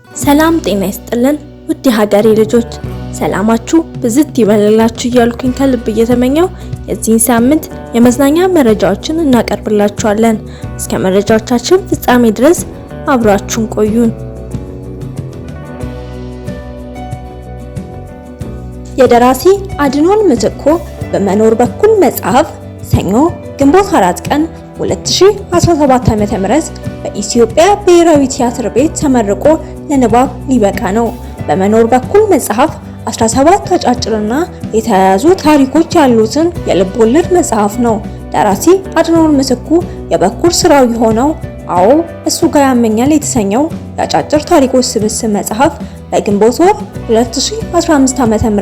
ሰላም ጤና ይስጥልን ውድ የሀገሬ ልጆች፣ ሰላማችሁ ብዝት ይበልላችሁ እያልኩኝ ከልብ እየተመኘው የዚህን ሳምንት የመዝናኛ መረጃዎችን እናቀርብላችኋለን። እስከ መረጃዎቻችን ፍጻሜ ድረስ አብራችሁን ቆዩን። የደራሲ አድኖን ምትኩ በመኖር በኩል መጽሐፍ ሰኞ ግንቦት 4 ቀን 2017 ዓ.ም በኢትዮጵያ ብሔራዊ ቲያትር ቤት ተመርቆ ለንባብ ሊበቃ ነው። በመኖር በኩል መጽሐፍ 17 አጫጭርና የተያያዙ ታሪኮች ያሉትን የልብ ወለድ መጽሐፍ ነው። ደራሲ አድኖን ምትኩ የበኩር ስራው የሆነው አዎ እሱ ጋር ያመኛል የተሰኘው የአጫጭር ታሪኮች ስብስብ መጽሐፍ በግንቦት ወር 2015 ዓ.ም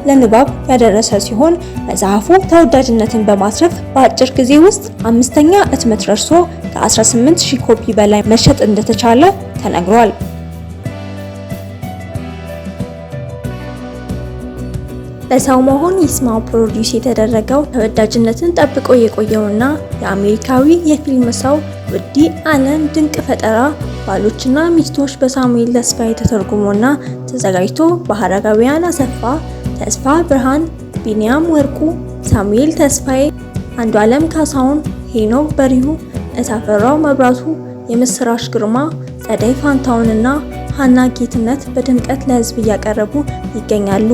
ለንባብ ያደረሰ ሲሆን መጽሐፉ ተወዳጅነትን በማትረፍ በአጭር ጊዜ ውስጥ 5ኛ እትመት ደርሶ ከ18000 ኮፒ በላይ መሸጥ እንደተቻለ ተነግሯል። በሰው መሆን ይስማው ፕሮዲዩስ የተደረገው ተወዳጅነትን ጠብቆ የቆየውና የአሜሪካዊ የፊልም ሰው ውዲ አለን ድንቅ ፈጠራ ባሎችና ሚስቶች በሳሙኤል ተስፋዬ ተተርጉሞና ተዘጋጅቶ በሐረጋውያን አሰፋ፣ ተስፋ ብርሃን፣ ቢኒያም ወርቁ፣ ሳሙኤል ተስፋዬ፣ አንዱዓለም ካሳሁን፣ ሄኖክ በሪሁ፣ እታፈራው መብራቱ፣ የምስራች ግርማ፣ ጸደይ ፋንታውንና ሃና ጌትነት በድምቀት ለህዝብ እያቀረቡ ይገኛሉ።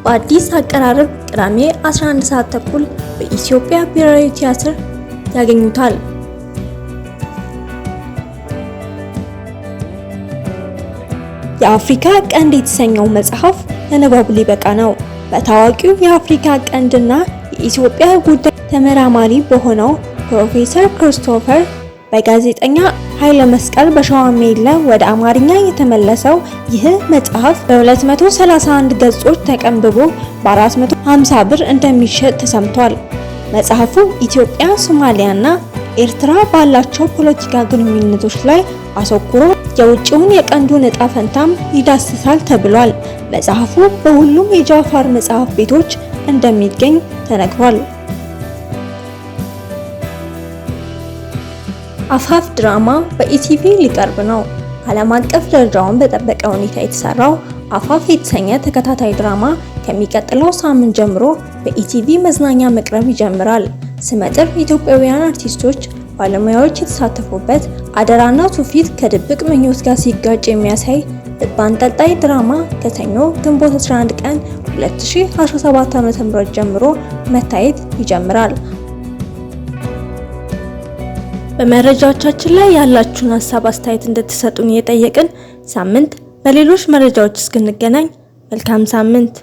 በአዲስ አቀራረብ ቅዳሜ 11 ሰዓት ተኩል በኢትዮጵያ ብሔራዊ ቲያትር ያገኙታል። የአፍሪካ ቀንድ የተሰኘው መጽሐፍ ለንባብ ሊበቃ ነው። በታዋቂው የአፍሪካ ቀንድና የኢትዮጵያ ጉዳይ ተመራማሪ በሆነው ፕሮፌሰር ክርስቶፈር በጋዜጠኛ ኃይለ መስቀል በሸዋሜለ ወደ አማርኛ የተመለሰው ይህ መጽሐፍ በ231 ገጾች ተቀንብቦ በ450 ብር እንደሚሸጥ ተሰምቷል። መጽሐፉ ኢትዮጵያ፣ ሶማሊያና ኤርትራ ባላቸው ፖለቲካ ግንኙነቶች ላይ አተኩሮ የውጭውን የቀንዱን ዕጣ ፈንታም ይዳስሳል ተብሏል። መጽሐፉ በሁሉም የጃፋር መጽሐፍ ቤቶች እንደሚገኝ ተነግሯል። አፋፍ ድራማ በኢቲቪ ሊቀርብ ነው። ዓለም አቀፍ ደረጃውን በጠበቀ ሁኔታ የተሰራው አፋፍ የተሰኘ ተከታታይ ድራማ ከሚቀጥለው ሳምንት ጀምሮ በኢቲቪ መዝናኛ መቅረብ ይጀምራል። ስመጥር ኢትዮጵያውያን አርቲስቶች፣ ባለሙያዎች የተሳተፉበት አደራና ትውፊት ከድብቅ ምኞት ጋር ሲጋጭ የሚያሳይ ልብ አንጠልጣይ ድራማ ከሰኞ ግንቦት 11 ቀን 2017 ዓ.ም ጀምሮ መታየት ይጀምራል። በመረጃዎቻችን ላይ ያላችሁን ሀሳብ አስተያየት እንድትሰጡን እየጠየቅን ሳምንት በሌሎች መረጃዎች እስክንገናኝ መልካም ሳምንት።